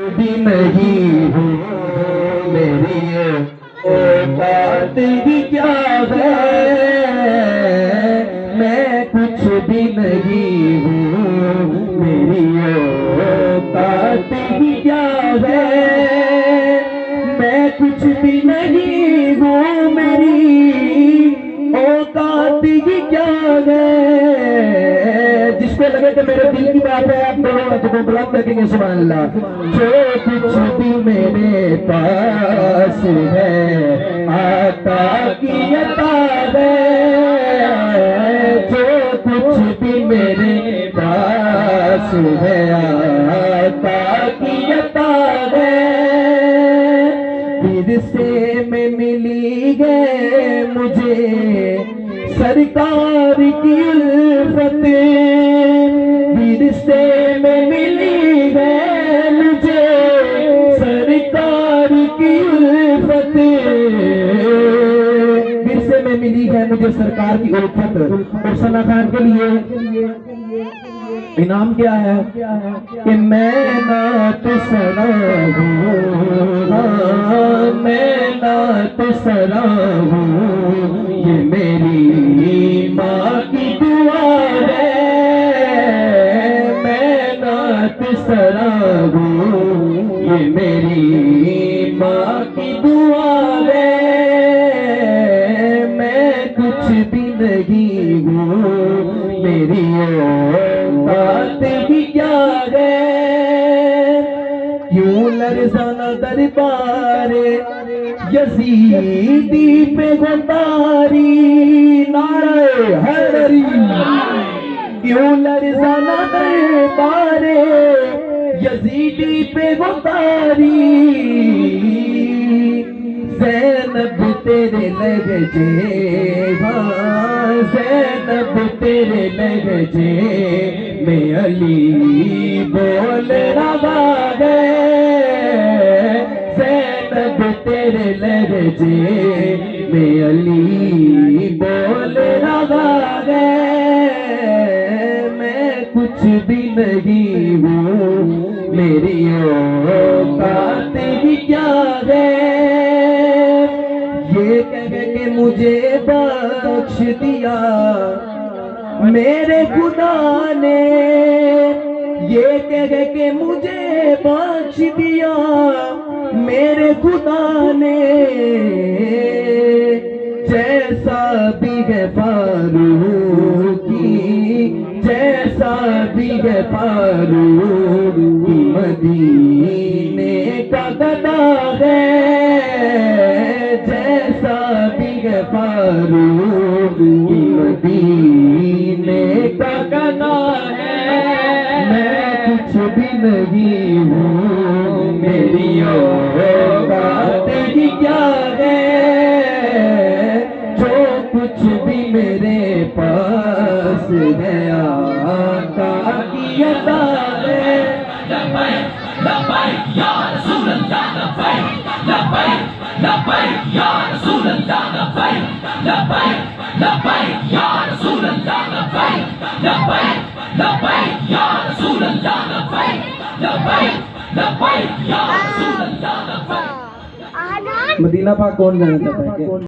भी नहीं हूँ, मेरी औकात ही क्या है, मैं कुछ भी नहीं हूँ, मेरी औकात ही क्या है, मैं कुछ भी नहीं हूँ, मेरी औकात ही क्या है। जिसको लगे कि मेरे दिल की बात है, आप दोनों हाथों को बुलंद रखेंगे सुभान अल्लाह। जो कुछ भी मेरे पास है आता की अता है, जो कुछ भी मेरे पास है आता की अता है। फिर से में मिली है मुझे सरकार की उल्फत, फिर से में मिली है मुझे सरकार की उल्फत, फिर से में मिली है मुझे सरकार की उल्फत। और सना खान के लिए इनाम क्या है कि मैं नात सरा हूँ, मैं नात सरा हूँ, ये मेरी माँ की दुआ है, मैं नात सरा हूँ, ये मेरी माँ की दुआ है, मैं कुछ भी नहीं हूँ, मेरी औकात ही क्या है। क्यों लरज़ाना दरबारे यज़ीदी पे गुंदारी, नारे हैदरी। क्यों लरज़ाना दरबारे यज़ीदी पे गुंदारी, ज़ैनब तेरे लहजे, हाँ ज़ैनब तेरे लहजे में अली बोल रहा है, ज़ैनब तेरे लहजे में अली बोल रहा है, मैं कुछ भी नहीं हूँ, मेरी औकात ही क्या है। ये कह के मुझे बख्श दिया मेरे खुदा ने, ये कह के मुझे बख्श दिया मेरे खुदा ने, जैसा भी है फारूकी, जैसा भी है फारूकी, मदीने का गदा है, जैसा भी है फारूकी, मदीने का गदा है, मैं कुछ भी नहीं हूँ, मेरी औकात ही क्या है, जो कुछ भी मेरे पास है आका की अता है। लब्बैक लब्बैक या रसूल अल्लाह, लब्बैक लब्बैक लब्बैक या रसूल अल्लाह, लब्बैक लब्बैक लब्बैक या रसूल अल्लाह, लब्बैक लब्बैक लब्बैक या रसूल अल्लाह, लब्बैक लब्बैक लब्बैक या रसूल अल्लाह, लब्बैक। मदीना पाक कौन जाना चाहता है?